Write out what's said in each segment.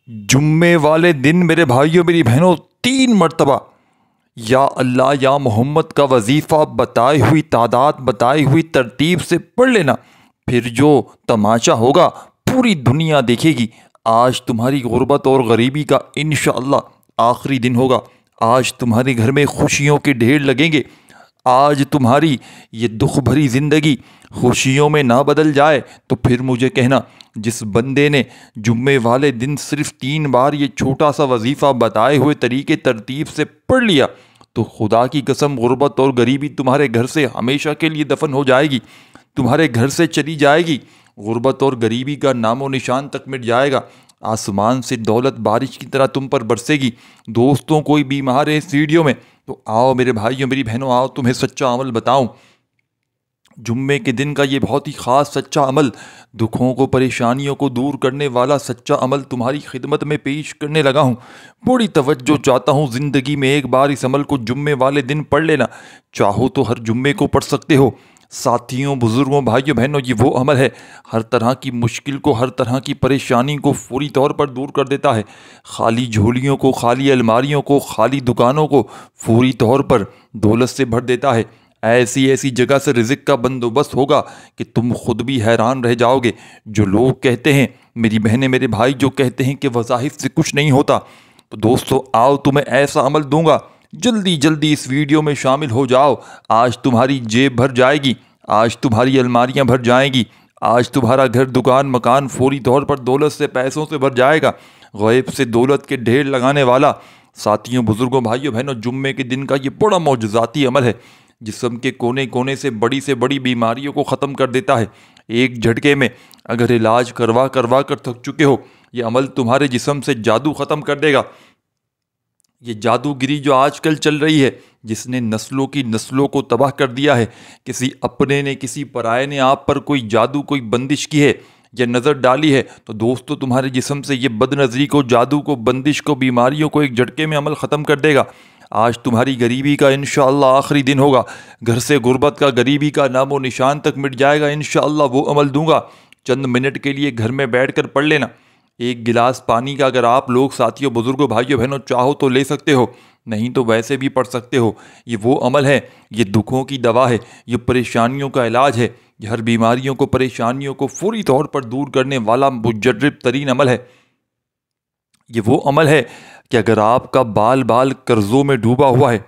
جمعے والے دن میرے بھائیوں میری بہنوں 3 مرتبہ یا اللہ یا محمد کا وظیفہ بتائی ہوئی تعداد بتائی ہوئی ترتیب سے پڑھ لینا، پھر جو تماشا ہوگا پوری دنیا دیکھے گی۔ آج تمہاری غربت اور غریبی کا انشاءاللہ آخری دن ہوگا۔ آج تمہارے گھر میں خوشیوں کے ڈھیر لگیں گے۔ آج تمہاری یہ دکھ بھری زندگی خوشیوں میں نہ بدل جائے تو پھر مجھے کہنا، جس بندے نے جمعے والے دن صرف 3 بار یہ چھوٹا سا وظیفہ بتائے ہوئے طریقے ترتیب سے پڑھ لیا تو خدا کی قسم غربت اور غریبی تمہارے گھر سے ہمیشہ کے لیے دفن ہو جائے گی، تمہارے گھر سے چلی جائے گی۔ غربت اور غریبی کا نام و نشان تک مٹ جائے گا۔ آسمان سے دولت بارش کی طرح تم پر برسے گی۔ دوستوں کوئی بیمار ہے اس ویڈیو میں تو آؤ میرے بھائیوں میری بہنوں، آؤ تمہیں سچا عمل بتاؤں۔ جمعے کے دن کا یہ بہت ہی خاص سچا عمل، دکھوں کو پریشانیوں کو دور کرنے والا سچا عمل تمہاری خدمت میں پیش کرنے لگا ہوں۔ بڑی توجہ چاہتا ہوں، زندگی میں ایک بار اس عمل کو جمعے والے دن پڑھ لینا، چاہو تو ہر جمعے کو پڑھ سکتے ہو۔ ساتھیوں، بزرگوں، بھائیوں بہنوں، یہ وہ عمل ہے ہر طرح کی مشکل کو، ہر طرح کی پریشانی کو فوری طور پر دور کر دیتا ہے۔ خالی جھولیوں کو، خالی الماریوں کو، خالی دکانوں کو فوری طور پر دولت سے بھر دیتا ہے۔ ایسی ایسی جگہ سے رزق کا بندوبست ہوگا کہ تم خود بھی حیران رہ جاؤ گے۔ جو لوگ کہتے ہیں، میری بہنیں میرے بھائی جو کہتے ہیں کہ وظائف سے کچھ نہیں ہوتا، تو دوستو آؤ تمہیں ایسا عمل دوں گا، جلدی جلدی اس ویڈیو میں شامل ہو جاؤ۔ آج تمہاری جیب بھر جائے گی، آج تمہاری الماریاں بھر جائیں گی، آج تمہارا گھر دکان مکان فوری طور پر دولت سے پیسوں سے بھر جائے گا۔ غیب سے دولت کے ڈھیر لگانے والا ساتھیوں، بزرگوں، بھائیوں بہنوں، جمعے کے دن کا یہ بڑا معجزاتی عمل ہے، جسم کے کونے کونے سے بڑی بیماریوں کو ختم کر دیتا ہے ایک جھٹکے میں۔ اگر علاج کروا کر تھک چکے ہو، یہ عمل تمہارے جسم سے جادو ختم کر دے گا۔ یہ جادوگری جو آج کل چل رہی ہے، جس نے نسلوں کی نسلوں کو تباہ کر دیا ہے، کسی اپنے نے کسی پرائے نے آپ پر کوئی جادو کوئی بندش کی ہے یا نظر ڈالی ہے، تو دوستو تمہارے جسم سے یہ بد نظری کو، جادو کو، بندش کو، بیماریوں کو ایک جھٹکے میں عمل ختم کر دے گا۔ آج تمہاری غریبی کا انشاءاللہ آخری دن ہوگا۔ گھر سے غربت کا، غریبی کا نام و نشان تک مٹ جائے گا۔ انشاءاللہ وہ عمل دوں گا، چند منٹ کے لیے گھر میں بیٹھ کر پڑھ لینا۔ ایک گلاس پانی کا اگر آپ لوگ ساتھیوں، بزرگوں، بھائیوں بہنوں چاہو تو لے سکتے ہو، نہیں تو ویسے بھی پڑھ سکتے ہو۔ یہ وہ عمل ہے، یہ دکھوں کی دوا ہے، یہ پریشانیوں کا علاج ہے، یہ ہر بیماریوں کو، پریشانیوں کو فوری طور پر دور کرنے والا مجرب ترین عمل ہے۔ یہ وہ عمل ہے کہ اگر آپ کا بال قرضوں میں ڈوبا ہوا ہے،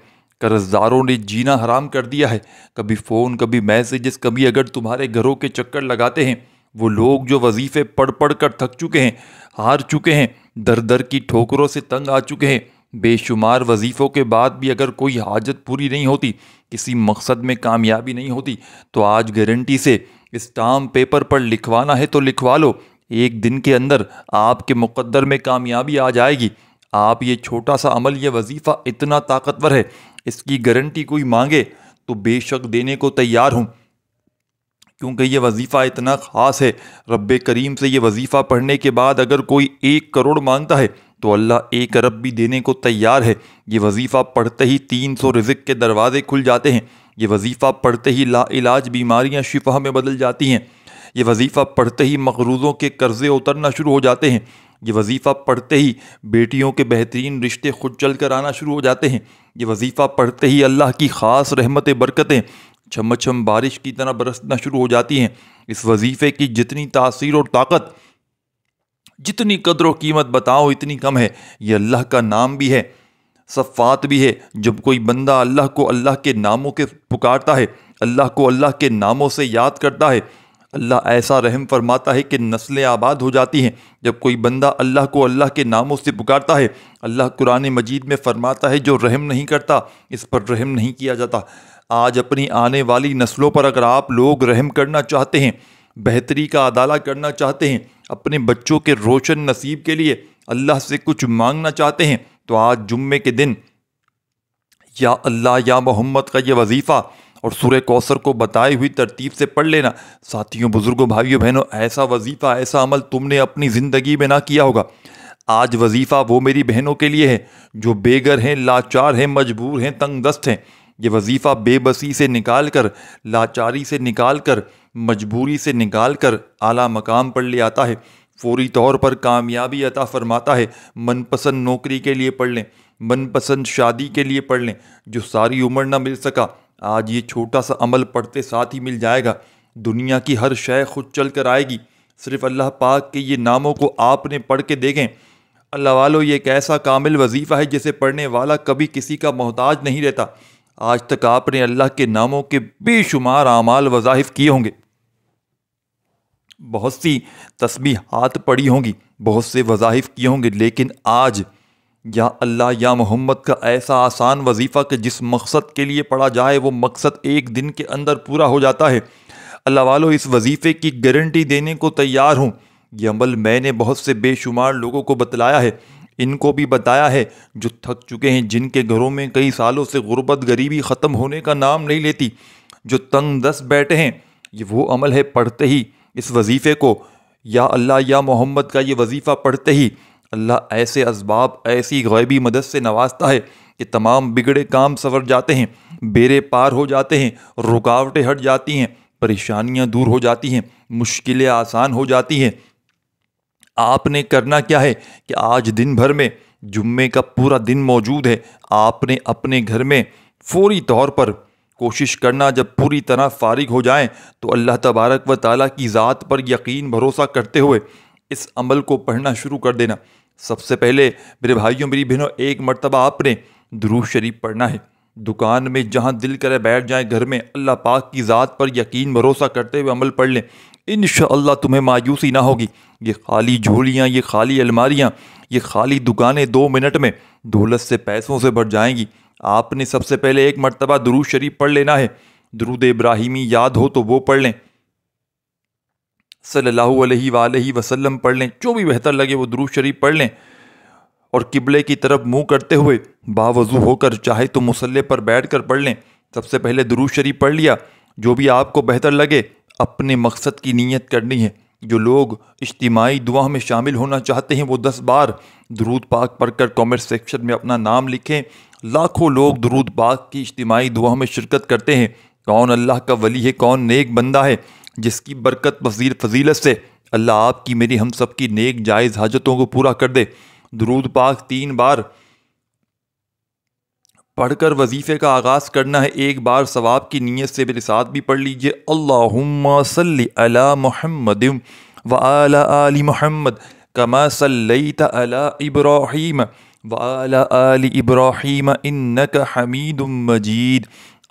قرض داروں نے جینا حرام کر دیا ہے، کبھی فون، کبھی میسیجز، کبھی اگر تمہارے گھروں کے چکر لگاتے ہیں وہ لوگ جو وظیفے پڑھ کر تھک چکے ہیں، ہار چکے ہیں، در کی ٹھوکروں سے تنگ آ چکے ہیں، بے شمار وظیفوں کے بعد بھی اگر کوئی حاجت پوری نہیں ہوتی، کسی مقصد میں کامیابی نہیں ہوتی، تو آج گارنٹی سے اسٹامپ پیپر پر لکھوانا ہے تو لکھوا لو، ایک دن کے اندر آپ کے مقدر میں کامیابی آ جائے گی۔ آپ یہ چھوٹا سا عمل، یہ وظیفہ اتنا طاقتور ہے، اس کی گارنٹی کوئی مانگے تو بے شک دینے کو تیار ہوں، کیونکہ یہ وظیفہ اتنا خاص ہے۔ رب کریم سے یہ وظیفہ پڑھنے کے بعد اگر کوئی 1 کروڑ مانگتا ہے تو اللہ 1 ارب بھی دینے کو تیار ہے۔ یہ وظیفہ پڑھتے ہی 300 رزق کے دروازے کھل جاتے ہیں۔ یہ وظیفہ پڑھتے ہی لا علاج بیماریاں شفا میں بدل جاتی ہیں۔ یہ وظیفہ پڑھتے ہی مقروضوں کے قرضے اترنا شروع ہو جاتے ہیں۔ یہ وظیفہ پڑھتے ہی بیٹیوں کے بہترین رشتے خود چل کر آنا شروع ہو جاتے ہیں۔ یہ وظیفہ پڑھتے ہی اللہ کی خاص رحمتیں، برکتیں چھم چھم بارش کی طرح برسنا شروع ہو جاتی ہیں۔ اس وظیفے کی جتنی تاثیر اور طاقت، جتنی قدر و قیمت بتاؤ اتنی کم ہے۔ یہ اللہ کا نام بھی ہے، صفات بھی ہے۔ جب کوئی بندہ اللہ کو اللہ کے ناموں کے پکارتا ہے، اللہ کو اللہ کے ناموں سے یاد کرتا ہے، اللہ ایسا رحم فرماتا ہے کہ نسلیں آباد ہو جاتی ہیں۔ جب کوئی بندہ اللہ کو اللہ کے ناموں سے پکارتا ہے، اللہ قرآن مجید میں فرماتا ہے جو رحم نہیں کرتا اس پر رحم نہیں کیا جاتا۔ آج اپنی آنے والی نسلوں پر اگر آپ لوگ رحم کرنا چاہتے ہیں، بہتری کا عدالہ کرنا چاہتے ہیں، اپنے بچوں کے روشن نصیب کے لیے اللہ سے کچھ مانگنا چاہتے ہیں، تو آج جمعے کے دن یا اللہ یا محمد کا یہ وظیفہ اور سورہ کوثر کو بتائی ہوئی ترتیب سے پڑھ لینا۔ ساتھیوں، بزرگوں، بھائیوں بہنوں، ایسا وظیفہ، ایسا عمل تم نے اپنی زندگی میں نہ کیا ہوگا۔ آج وظیفہ وہ میری بہنوں کے لیے ہے جو بے گھر ہیں، لاچار ہیں، مجبور ہیں، تنگ دست ہیں۔ یہ وظیفہ بے بسی سے نکال کر، لاچاری سے نکال کر، مجبوری سے نکال کر اعلیٰ مقام پر لے آتا ہے۔ فوری طور پر کامیابی عطا فرماتا ہے۔ من پسند نوکری کے لیے پڑھ لیں، من پسند شادی کے لیے پڑھ لیں، جو ساری عمر نہ مل سکا آج یہ چھوٹا سا عمل پڑھتے ساتھ ہی مل جائے گا۔ دنیا کی ہر شے خود چل کر آئے گی، صرف اللہ پاک کے یہ ناموں کو آپ نے پڑھ کے دیکھیں۔ اللہ والو، یہ ایک ایسا کامل وظیفہ ہے جسے پڑھنے والا کبھی کسی کا محتاج نہیں رہتا۔ آج تک آپ نے اللہ کے ناموں کے بے شمار اعمال وظائف کیے ہوں گے، بہت سی تسبیحات پڑھی ہوں گی، بہت سے وظائف کیے ہوں گے، لیکن آج یا اللہ یا محمد کا ایسا آسان وظیفہ کہ جس مقصد کے لیے پڑھا جائے وہ مقصد ایک دن کے اندر پورا ہو جاتا ہے۔ اللہ والو، اس وظیفے کی گارنٹی دینے کو تیار ہوں۔ یہ عمل میں نے بہت سے بے شمار لوگوں کو بتلایا ہے، ان کو بھی بتایا ہے جو تھک چکے ہیں، جن کے گھروں میں کئی سالوں سے غربت غریبی ختم ہونے کا نام نہیں لیتی، جو تنگ دست بیٹھے ہیں۔ یہ وہ عمل ہے، پڑھتے ہی اس وظیفے کو، یا اللہ یا محمد کا یہ وظیفہ پڑھتے ہی اللہ ایسے اسباب، ایسی غیبی مدد سے نوازتا ہے کہ تمام بگڑے کام سنور جاتے ہیں، بیڑے پار ہو جاتے ہیں، رکاوٹیں ہٹ جاتی ہیں، پریشانیاں دور ہو جاتی ہیں، مشکلیں آسان ہو جاتی ہیں۔ آپ نے کرنا کیا ہے کہ آج دن بھر میں جمعے کا پورا دن موجود ہے، آپ نے اپنے گھر میں فوری طور پر کوشش کرنا، جب پوری طرح فارغ ہو جائیں تو اللہ تبارک و تعالیٰ کی ذات پر یقین بھروسہ کرتے ہوئے اس عمل کو پڑھنا شروع کر دینا۔ سب سے پہلے میرے بھائیوں میری بہنوں، ایک مرتبہ آپ نے درود شریف پڑھنا ہے۔ دکان میں جہاں دل کرے بیٹھ جائیں، گھر میں اللہ پاک کی ذات پر یقین بھروسہ کرتے ہوئے عمل پڑھ لیں، انشاءاللہ تمہیں مایوسی نہ ہوگی۔ یہ خالی جھولیاں، یہ خالی الماریاں، یہ خالی دکانیں 2 منٹ میں دولت سے، پیسوں سے بھر جائیں گی۔ آپ نے سب سے پہلے ایک مرتبہ درود شریف پڑھ لینا ہے۔ درود ابراہیمی یاد ہو تو وہ پڑھ لیں، صلی اللہ علیہ وآلہ وسلم پڑھ لیں، جو بھی بہتر لگے وہ درود شریف پڑھ لیں، اور قبلے کی طرف منہ کرتے ہوئے باوضو ہو کر چاہے تو مصلی پر بیٹھ کر پڑھ لیں۔ سب سے پہلے درود شریف پڑھ لیا، جو بھی آپ کو بہتر لگے اپنے مقصد کی نیت کرنی ہے۔ جو لوگ اجتماعی دعا میں شامل ہونا چاہتے ہیں وہ 10 بار درود پاک پڑھ کر کامنٹ سیکشن میں اپنا نام لکھیں۔ لاکھوں لوگ درود پاک کی اجتماعی دعا میں شرکت کرتے ہیں۔ کون اللہ کا ولی ہے، کون نیک بندہ ہے جس کی برکت فضیلت سے اللہ آپ کی، میری، ہم سب کی نیک جائز حاجتوں کو پورا کر دے۔ درود پاک 3 بار پڑھ کر وظیفے کا آغاز کرنا ہے۔ ایک بار ثواب کی نیت سے میرے ساتھ بھی پڑھ لیجئے، اللہم صلی علی محمد وعلی آل محمد کما صلیت علی ابراہیم وعلی آل ابراہیم انک حمید مجید،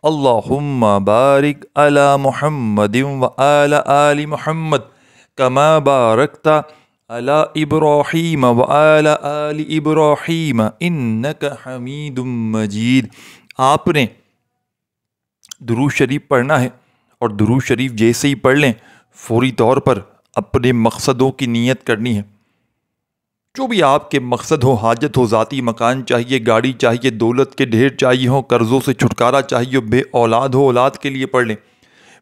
اللہم بارک علی محمد وعلی آل محمد کما بارکت علی ابراہیم وعلی آل ابراہیم انک حمید مجید۔ آپ نے درود شریف پڑھنا ہے، اور درود شریف جیسے ہی پڑھ لیں فوری طور پر اپنے مقصدوں کی نیت کرنی ہے۔ جو بھی آپ کے مقصد ہو، حاجت ہو، ذاتی مکان چاہیے، گاڑی چاہیے، دولت کے ڈھیر چاہیے ہو، قرضوں سے چھٹکارا چاہیے، بے اولاد ہو، اولاد کے لیے پڑھ لیں،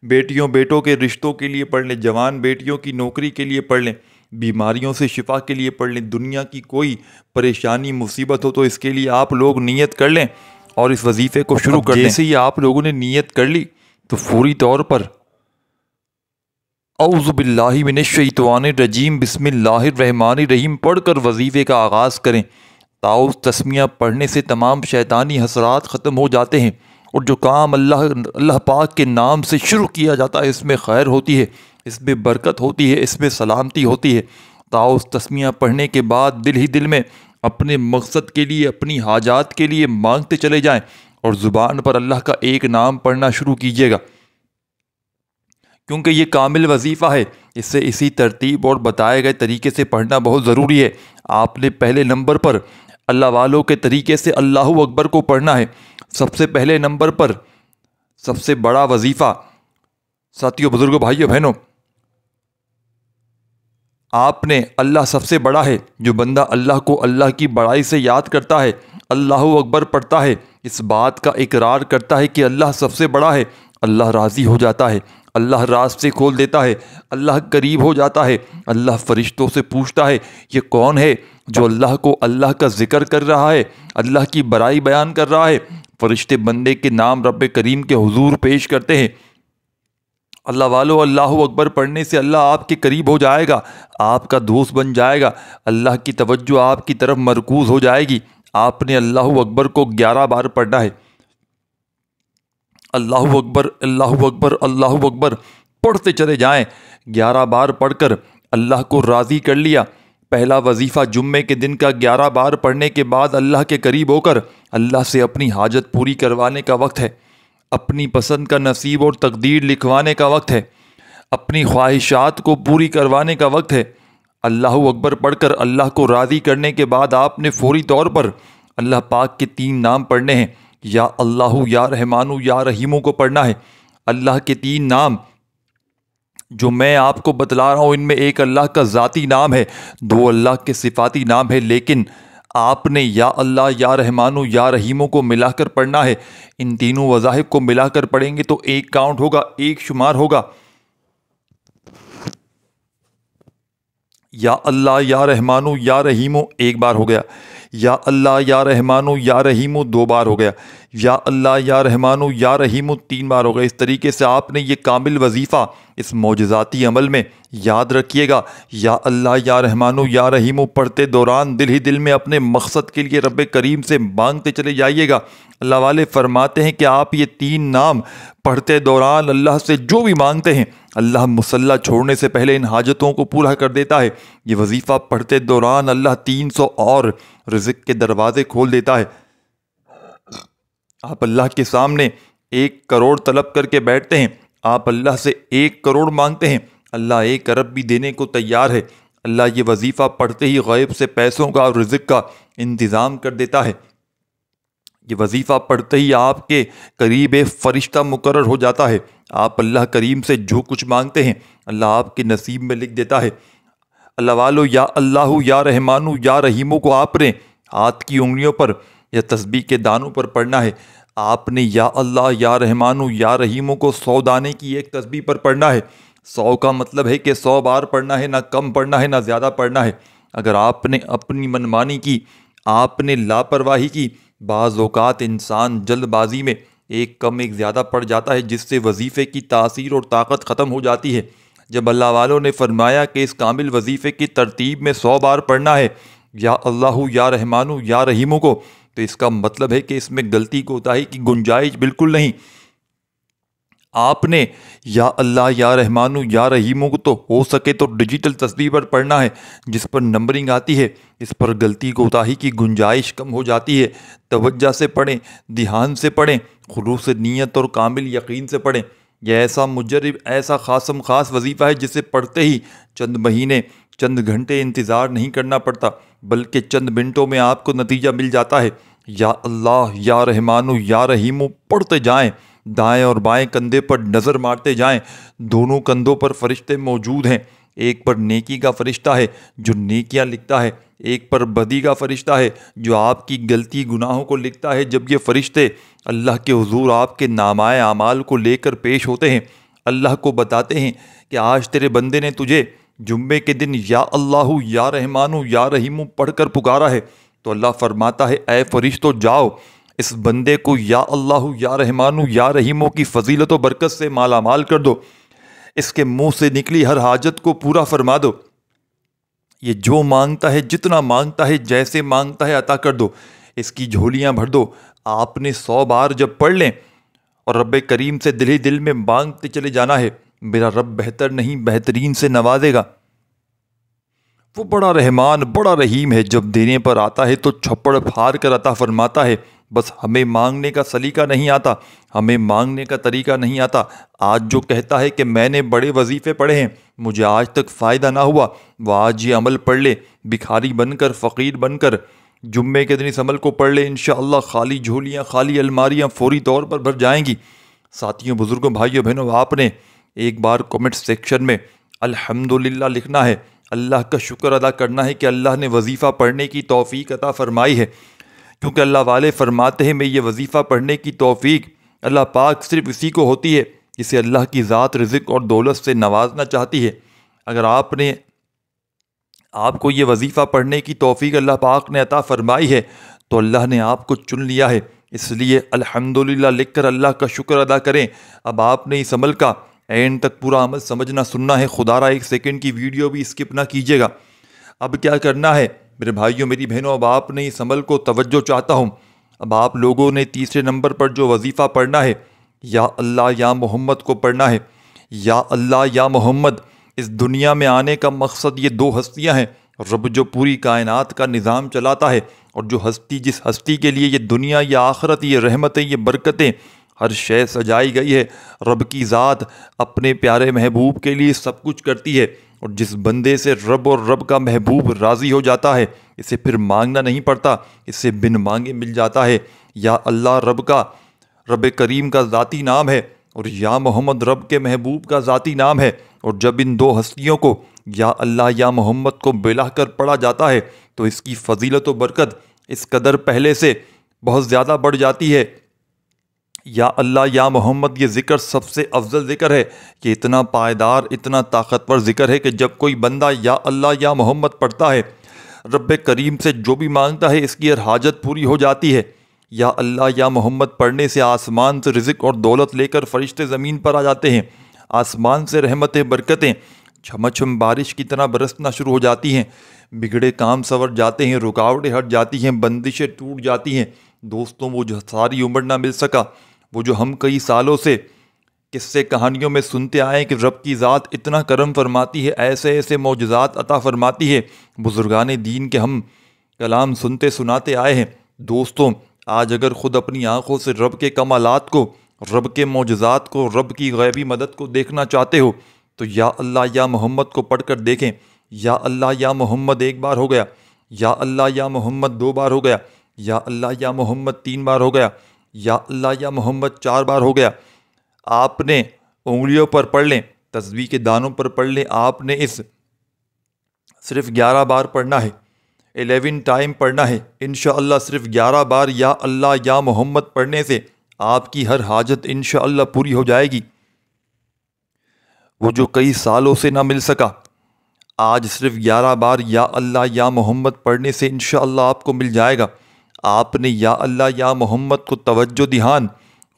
بیٹیوں بیٹوں کے رشتوں کے لیے پڑھ لیں، جوان بیٹیوں کی نوکری کے لیے پڑھ لیں، بیماریوں سے شفا کے لیے پڑھ لیں، دنیا کی کوئی پریشانی مصیبت ہو تو اس کے لیے آپ لوگ نیت کر لیں اور اس وظیفے کو شروع کر دیں۔ جیسے ہی آپ لوگوں نے نیت کر لی تو فوری طور پر اعوذ باللہ من الشیطان الرجیم بسم اللہ الرحمن الرحیم پڑھ کر وظیفے کا آغاز کریں۔ تعوذ تسمیہ پڑھنے سے تمام شیطانی حسرات ختم ہو جاتے ہیں، اور جو کام اللہ پاک کے نام سے شروع کیا جاتا ہے اس میں خیر ہوتی ہے، اس میں برکت ہوتی ہے، اس میں سلامتی ہوتی ہے۔ تعوذ تسمیہ پڑھنے کے بعد دل ہی دل میں اپنے مقصد کے لیے، اپنی حاجات کے لیے مانگتے چلے جائیں، اور زبان پر اللہ کا ایک نام پڑھنا شروع کیجیے گا، کیونکہ یہ کامل وظیفہ ہے۔ اس سے اسی ترتیب اور بتائے گئے طریقے سے پڑھنا بہت ضروری ہے۔ آپ نے پہلے نمبر پر اللہ والوں کے طریقے سے اللہ اکبر کو پڑھنا ہے۔ سب سے پہلے نمبر پر سب سے بڑا وظیفہ، ساتھیوں، بزرگوں، بھائیوں، بہنوں، آپ نے اللہ سب سے بڑا ہے، جو بندہ اللہ کو اللہ کی بڑائی سے یاد کرتا ہے، اللہ اکبر پڑھتا ہے، اس بات کا اقرار کرتا ہے کہ اللہ سب سے بڑا ہے، اللہ راضی ہو جاتا ہے، اللہ راستے کھول دیتا ہے، اللہ قریب ہو جاتا ہے، اللہ فرشتوں سے پوچھتا ہے یہ کون ہے جو اللہ کو اللہ کا ذکر کر رہا ہے، اللہ کی بڑائی بیان کر رہا ہے۔ فرشتے بندے کے نام رب کریم کے حضور پیش کرتے ہیں، اللہ والو، اللہ اکبر پڑھنے سے اللہ آپ کے قریب ہو جائے گا، آپ کا دوست بن جائے گا، اللہ کی توجہ آپ کی طرف مرکوز ہو جائے گی۔ آپ نے اللہ اکبر کو 11 بار پڑھنا ہے۔ اللہ اکبر، اللہ اکبر، اللہ اکبر پڑھتے چلے جائیں۔ 11 بار پڑھ کر اللہ کو راضی کر لیا۔ پہلا وظیفہ جمعے کے دن کا 11 بار پڑھنے کے بعد اللہ کے قریب ہو کر اللہ سے اپنی حاجت پوری کروانے کا وقت ہے، اپنی پسند کا نصیب اور تقدیر لکھوانے کا وقت ہے، اپنی خواہشات کو پوری کروانے کا وقت ہے۔ اللہ اکبر پڑھ کر اللہ کو راضی کرنے کے بعد آپ نے فوری طور پر اللہ پاک کے 3 نام پڑھنے ہیں۔ یا اللہ، یا رحمانو، یا رحیمو کو پڑھنا ہے۔ اللہ کے 3 نام جو میں آپ کو بتلا رہا ہوں، ان میں ایک اللہ کا ذاتی نام ہے، 2 اللہ کے صفاتی نام ہے، لیکن آپ نے یا اللہ، یا رحمانو، یا رحیمو کو ملا کر پڑھنا ہے۔ ان تینوں وظائف کو ملا کر پڑھیں گے تو ایک کاؤنٹ ہوگا، ایک شمار ہوگا۔ یا اللہ، یا رحمانو، یا رحیمو 1 بار ہو گیا، یا اللہ، یا رحمانو، یا رحیمو 2 بار ہو گیا، یا اللہ، یا رحمانو، یا رحیمو 3 بار ہو گیا۔ اس طریقے سے آپ نے یہ کامل وظیفہ اس معجزاتی عمل میں یاد رکھیے گا۔ یا اللہ، یا رحمانو، یا رحیمو پڑھتے دوران دل ہی دل میں اپنے مقصد کے لیے رب کریم سے مانگتے چلے جائیے گا۔ اللہ والے فرماتے ہیں کہ آپ یہ 3 نام پڑھتے دوران اللہ سے جو بھی مانگتے ہیں، اللہ مصلی چھوڑنے سے پہلے ان حاجتوں کو پورا کر دیتا ہے۔ یہ وظیفہ پڑھتے دوران اللہ 300 اور رزق کے دروازے کھول دیتا ہے۔ آپ اللہ کے سامنے 1 کروڑ طلب کر کے بیٹھتے ہیں، آپ اللہ سے 1 کروڑ مانگتے ہیں، اللہ 1 ارب بھی دینے کو تیار ہے۔ اللہ یہ وظیفہ پڑھتے ہی غیب سے پیسوں کا اور رزق کا انتظام کر دیتا ہے۔ یہ وظیفہ پڑھتے ہی آپ کے قریب ایک فرشتہ مقرر ہو جاتا ہے۔ آپ اللہ کریم سے جو کچھ مانگتے ہیں اللہ آپ کے نصیب میں لکھ دیتا ہے۔ اللہ والو، یا اللہ، یا رحمانو، یا رحیمو کو آپ نے ہاتھ کی انگلیوں پر یا تسبیح کے دانوں پر پڑھنا ہے۔ آپ نے یا اللہ، یا رحمانو، یا رحیمو کو 100 دانے کی ایک تسبیح پر پڑھنا ہے۔ 100 کا مطلب ہے کہ 100 بار پڑھنا ہے، نہ کم پڑھنا ہے نہ زیادہ پڑھنا ہے۔ اگر آپ نے اپنی منمانی کی، آپ نے لاپرواہی کی، بعض اوقات انسان جلد بازی میں ایک کم ایک زیادہ پڑ جاتا ہے، جس سے وظیفے کی تاثیر اور طاقت ختم ہو جاتی ہے۔ جب اللہ والوں نے فرمایا کہ اس کامل وظیفے کی ترتیب میں 100 بار پڑھنا ہے یا اللہ، یا رحمانو، یا رحیمو کو، تو اس کا مطلب ہے کہ اس میں غلطی کوتاہی کی گنجائش بالکل نہیں۔ آپ نے یا اللہ، یا رحمانو، یا رحیمو کو تو ہو سکے تو ڈیجیٹل تسبیح پر پڑھنا ہے، جس پر نمبرنگ آتی ہے، اس پر غلطی کوتاہی کی گنجائش کم ہو جاتی ہے۔ توجہ سے پڑھیں، دھیان سے پڑھیں، خلوص نیت اور کامل یقین سے پڑھیں۔ یہ ایسا مجرب، ایسا خاص وظیفہ ہے جسے پڑھتے ہی چند مہینے، چند گھنٹے انتظار نہیں کرنا پڑتا، بلکہ چند منٹوں میں آپ کو نتیجہ مل جاتا ہے۔ یا اللہ، یا رحمانو، یا رحیمو پڑھتے جائیں، دائیں اور بائیں کندھے پر نظر مارتے جائیں، دونوں کندھوں پر فرشتے موجود ہیں۔ ایک پر نیکی کا فرشتہ ہے جو نیکیاں لکھتا ہے، ایک پر بدی کا فرشتہ ہے جو آپ کی غلطی گناہوں کو لکھتا ہے۔ جب یہ فرشتے اللہ کے حضور آپ کے نامۂ اعمال کو لے کر پیش ہوتے ہیں، اللہ کو بتاتے ہیں کہ آج تیرے بندے نے تجھے جمعے کے دن یا اللہ، یا رحمانو، یا رحیمو پڑھ کر پکارا ہے، تو اللہ فرماتا ہے اے فرشتوں جاؤ، اس بندے کو یا اللہ، یا رحمانو، یا رحیمو کی فضیلت و برکت سے مالا مال کر دو، اس کے منہ سے نکلی ہر حاجت کو پورا فرما دو، یہ جو مانگتا ہے، جتنا مانگتا ہے، جیسے مانگتا ہے عطا کر دو، اس کی جھولیاں بھر دو۔ آپ نے 100 بار جب پڑھ لیں اور رب کریم سے دل ہی دل میں مانگتے چلے جانا ہے، میرا رب بہتر نہیں بہترین سے نوازے گا۔ وہ بڑا رحمان، بڑا رحیم ہے، جب دینے پر آتا ہے تو چھپڑ پھاڑ کر عطا فرماتا ہے۔ بس ہمیں مانگنے کا سلیقہ نہیں آتا، ہمیں مانگنے کا طریقہ نہیں آتا۔ آج جو کہتا ہے کہ میں نے بڑے وظیفے پڑھے ہیں، مجھے آج تک فائدہ نہ ہوا، وہ آج یہ عمل پڑھ لے، بھکاری بن کر، فقیر بن کر، جمعے کے دن اس عمل کو پڑھ لے، انشاءاللہ خالی جھولیاں، خالی الماریاں فوری طور پر بھر جائیں گی۔ ساتھیوں، بزرگوں، بھائیوں، بہنوں، آپ نے ایک بار کمنٹ سیکشن میں الحمدللہ لکھنا ہے، اللہ کا شکر ادا کرنا ہے کہ اللہ نے وظیفہ پڑھنے کی توفیق عطا فرمائی ہے، کیونکہ اللہ والے فرماتے ہیں میں یہ وظیفہ پڑھنے کی توفیق اللہ پاک صرف اسی کو ہوتی ہے جسے اللہ کی ذات رزق اور دولت سے نوازنا چاہتی ہے۔ اگر آپ کو یہ وظیفہ پڑھنے کی توفیق اللہ پاک نے عطا فرمائی ہے تو اللہ نے آپ کو چن لیا ہے، اس لیے الحمدللہ لکھ کر اللہ کا شکر ادا کریں۔ اب آپ نے اس عمل کا اینڈ تک پورا عمل سمجھنا سننا ہے، خدا را 1 سیکنڈ کی ویڈیو بھی اسکپ نہ کیجیے گا۔ اب کیا کرنا ہے میرے بھائیوں میری بہنوں، اب آپ نے اس عمل کو توجہ چاہتا ہوں، اب آپ لوگوں نے تیسرے نمبر پر جو وظیفہ پڑھنا ہے، یا اللہ یا محمد کو پڑھنا ہے۔ یا اللہ یا محمد، اس دنیا میں آنے کا مقصد یہ 2 ہستیاں ہیں، رب جو پوری کائنات کا نظام چلاتا ہے، اور جو ہستی جس ہستی کے لیے یہ دنیا یہ آخرت یہ رحمتیں یہ برکتیں ہر شے سجائی گئی ہے، رب کی ذات اپنے پیارے محبوب کے لیے سب کچھ کرتی ہے، اور جس بندے سے رب اور رب کا محبوب راضی ہو جاتا ہے اسے پھر مانگنا نہیں پڑتا، اسے بن مانگے مل جاتا ہے۔ یا اللہ رب کریم کا ذاتی نام ہے، اور یا محمد رب کے محبوب کا ذاتی نام ہے، اور جب ان 2 ہستیوں کو یا اللہ یا محمد کو ملا کر پڑھا جاتا ہے تو اس کی فضیلت و برکت اس قدر پہلے سے بہت زیادہ بڑھ جاتی ہے۔ یا اللہ یا محمد یہ ذکر سب سے افضل ذکر ہے، یہ اتنا پائیدار اتنا طاقتور ذکر ہے کہ جب کوئی بندہ یا اللہ یا محمد پڑھتا ہے، رب کریم سے جو بھی مانگتا ہے اس کی ہر حاجت پوری ہو جاتی ہے۔ یا اللہ یا محمد پڑھنے سے آسمان سے رزق اور دولت لے کر فرشتے زمین پر آ جاتے ہیں، آسمان سے رحمتیں برکتیں چھم بارش کی طرح برسنا شروع ہو جاتی ہیں، بگڑے کام سنور جاتے ہیں، رکاوٹیں ہٹ جاتی ہیں، بندشیں ٹوٹ جاتی ہیں۔ دوستوں وہ جو ساری عمر نہ مل سکا، وہ جو ہم کئی سالوں سے قصے کہانیوں میں سنتے آئے کہ رب کی ذات اتنا کرم فرماتی ہے، ایسے ایسے معجزات عطا فرماتی ہے، بزرگان دین کے ہم کلام سنتے سناتے آئے ہیں۔ دوستوں آج اگر خود اپنی آنکھوں سے رب کے کمالات کو، رب کے معجزات کو، رب کی غیبی مدد کو دیکھنا چاہتے ہو تو یا اللہ یا محمد کو پڑھ کر دیکھیں۔ یا اللہ یا محمد 1 بار ہو گیا، یا اللہ یا محمد 2 بار ہو گیا، یا اللہ یا محمد 3 بار ہو گیا، یا اللہ یا محمد 4 بار ہو گیا۔ آپ نے انگلیوں پر پڑھ لیں، تسبیح کے دانوں پر پڑھ لیں، آپ نے اس صرف 11 بار پڑھنا ہے، 11 ٹائم پڑھنا ہے انشاءاللہ۔ صرف 11 بار یا اللہ یا محمد پڑھنے سے آپ کی ہر حاجت انشاءاللہ پوری ہو جائے گی۔ وہ جو کئی سالوں سے نہ مل سکا، آج صرف 11 بار یا اللہ یا محمد پڑھنے سے انشاءاللہ آپ کو مل جائے گا۔ آپ نے یا اللہ یا محمد کو توجہ دھیان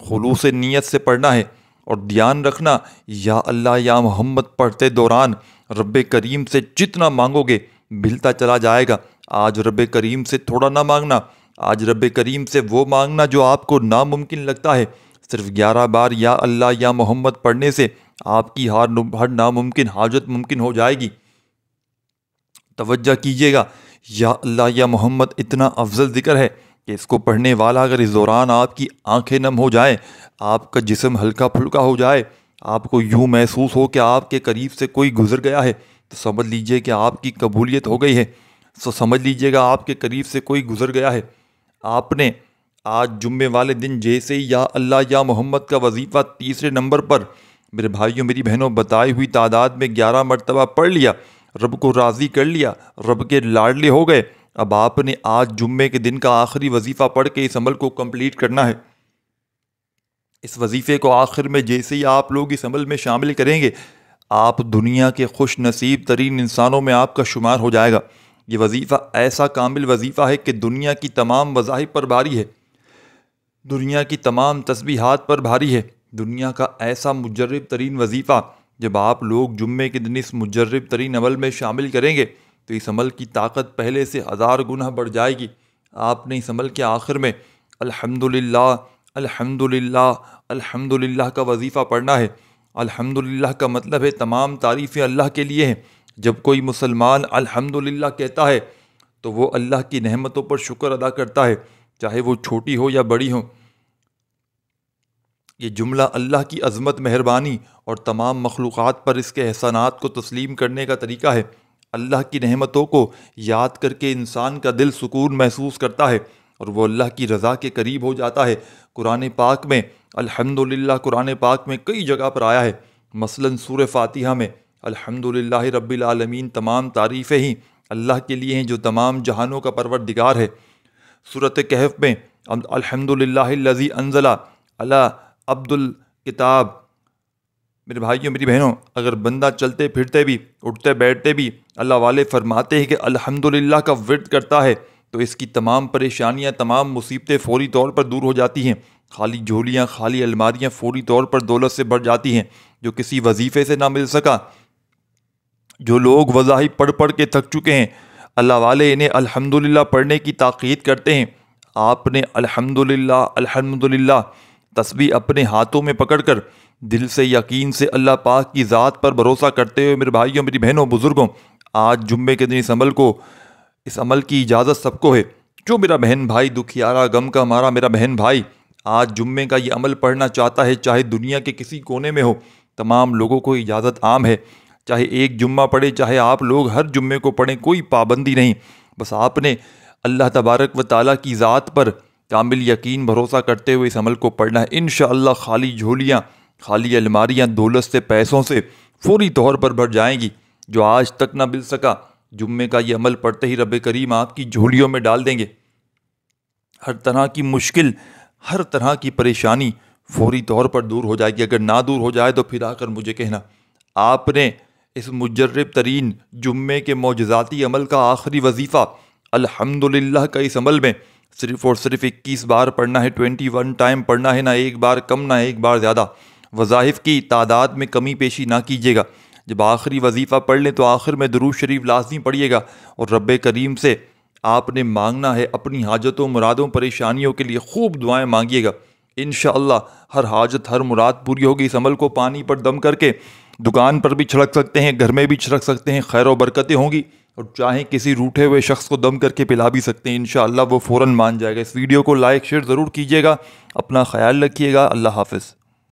خلوص نیت سے پڑھنا ہے، اور دھیان رکھنا یا اللہ یا محمد پڑھتے دوران رب کریم سے جتنا مانگو گے ملتا چلا جائے گا۔ آج رب کریم سے تھوڑا نہ مانگنا، آج رب کریم سے وہ مانگنا جو آپ کو ناممکن لگتا ہے۔ صرف 11 بار یا اللہ یا محمد پڑھنے سے آپ کی ہر ناممکن حاجت ممکن ہو جائے گی۔ توجہ کیجیے گا، یا اللہ یا محمد اتنا افضل ذکر ہے کہ اس کو پڑھنے والا اگر اس دوران آپ کی آنکھیں نم ہو جائیں، آپ کا جسم ہلکا پھلکا ہو جائے، آپ کو یوں محسوس ہو کہ آپ کے قریب سے کوئی گزر گیا ہے، تو سمجھ لیجئے کہ آپ کی قبولیت ہو گئی ہے۔ سمجھ لیجئے گا آپ کے قریب سے کوئی گزر گیا ہے۔ آپ نے آج جمعے والے دن جیسے ہی یا اللہ یا محمد کا وظیفہ تیسرے نمبر پر میرے بھائیوں میری بہنوں بتائی ہوئی تعداد میں 11 مرتبہ پڑھ لیا، رب کو راضی کر لیا، رب کے لاڈلے ہو گئے، اب آپ نے آج جمعے کے دن کا آخری وظیفہ پڑھ کے اس عمل کو کمپلیٹ کرنا ہے۔ اس وظیفے کو آخر میں جیسے ہی آپ لوگ اس عمل میں شامل کریں گے، آپ دنیا کے خوش نصیب ترین انسانوں میں آپ کا شمار ہو جائے گا۔ یہ وظیفہ ایسا کامل وظیفہ ہے کہ دنیا کی تمام وظائف پر بھاری ہے، دنیا کی تمام تسبیحات پر بھاری ہے۔ دنیا کا ایسا مجرب ترین وظیفہ، جب آپ لوگ جمعے کے دن اس مجرب ترین عمل میں شامل کریں گے تو اس عمل کی طاقت پہلے سے 1000 گنا بڑھ جائے گی۔ آپ نے اس عمل کے آخر میں الحمدللہ الحمدللہ الحمدللہ کا وظیفہ پڑھنا ہے۔ الحمدللہ کا مطلب ہے تمام تعریفیں اللہ کے لیے ہیں۔ جب کوئی مسلمان الحمدللہ کہتا ہے تو وہ اللہ کی نعمتوں پر شکر ادا کرتا ہے، چاہے وہ چھوٹی ہو یا بڑی ہو۔ یہ جملہ اللہ کی عظمت مہربانی اور تمام مخلوقات پر اس کے احسانات کو تسلیم کرنے کا طریقہ ہے۔ اللہ کی نعمتوں کو یاد کر کے انسان کا دل سکون محسوس کرتا ہے اور وہ اللہ کی رضا کے قریب ہو جاتا ہے۔ قرآن پاک میں الحمدللہ قرآن پاک میں کئی جگہ پر آیا ہے، مثلاً سورہ فاتحہ میں الحمدللہ رب العالمین، تمام تعریفیں ہی اللہ کے لیے ہیں جو تمام جہانوں کا پروردگار ہے۔ سورۃ کہف میں الحمدللہ الذی انزل علی عبد الکتاب۔ میرے بھائیوں میری بہنوں، اگر بندہ چلتے پھرتے بھی اٹھتے بیٹھتے بھی اللہ والے فرماتے ہیں کہ الحمدللہ کا ورد کرتا ہے تو اس کی تمام پریشانیاں تمام مصیبتیں فوری طور پر دور ہو جاتی ہیں، خالی جھولیاں خالی الماریاں فوری طور پر دولت سے بھر جاتی ہیں۔ جو کسی وظیفے سے نہ مل سکا، جو لوگ وظائف پڑھ پڑھ کے تھک چکے ہیں، اللہ والے انہیں الحمدللہ پڑھنے کی تاکید کرتے ہیں۔ آپ نے الحمدللہ الحمدللہ تسبیح اپنے ہاتھوں میں پکڑ کر دل سے یقین سے اللہ پاک کی ذات پر بھروسہ کرتے ہوئے، میرے بھائیوں میری بہنوں بزرگوں، آج جمعے کے دن اس عمل کی اجازت سب کو ہے۔ جو میرا بہن بھائی دکھیارا غم کا مارا میرا بہن بھائی آج جمعے کا یہ عمل پڑھنا چاہتا ہے، چاہے دنیا کے کسی کونے میں ہو، تمام لوگوں کو اجازت عام ہے، چاہے ایک جمعہ پڑھے، چاہے آپ لوگ ہر جمعے کو پڑھیں، کوئی پابندی نہیں۔ بس آپ نے اللہ تبارک و تعالیٰ کی ذات پر کامل یقین بھروسہ کرتے ہوئے اس عمل کو پڑھنا ہے۔ انشاءاللہ خالی جھولیاں، خالی الماریاں دولت سے، پیسوں سے فوری طور پر بھر جائیں گی۔ جو آج تک نہ مل سکا، جمعے کا یہ عمل پڑھتے ہی رب کریم آپ کی جھولیوں میں ڈال دیں گے۔ ہر طرح کی مشکل، ہر طرح کی پریشانی فوری طور پر دور ہو جائے گی۔ اگر نہ دور ہو جائے تو پھر آ کر مجھے کہنا۔ آپ نے اس مجرب ترین جمعے کے معجزاتی عمل کا آخری وظیفہ الحمدللہ کا اس عمل میں صرف اور صرف 21 بار پڑھنا ہے، 21 ٹائم پڑھنا ہے، نہ ایک بار کم نہ ایک بار زیادہ۔ وظائف کی تعداد میں کمی پیشی نہ کیجیے گا۔ جب آخری وظیفہ پڑھ لیں تو آخر میں درود شریف لازمی پڑھیے گا، اور رب کریم سے آپ نے مانگنا ہے اپنی حاجتوں، مرادوں، پریشانیوں کے لیے خوب دعائیں مانگیے گا۔ انشاءاللہ ہر حاجت، ہر مراد پوری ہوگی۔ اس عمل کو پانی پر دم کر کے دکان پر بھی چھڑک سکتے ہیں، گھر میں بھی چھڑک سکتے ہیں، خیر و برکتیں ہوں گی، اور چاہیں کسی روٹھے ہوئے شخص کو دم کر کے پلا بھی سکتے ہیں، انشاءاللہ وہ فوراً مان جائے گا۔ اس ویڈیو کو لائک شیئر ضرور کیجیے گا، اپنا خیال رکھیے گا، اللہ حافظ۔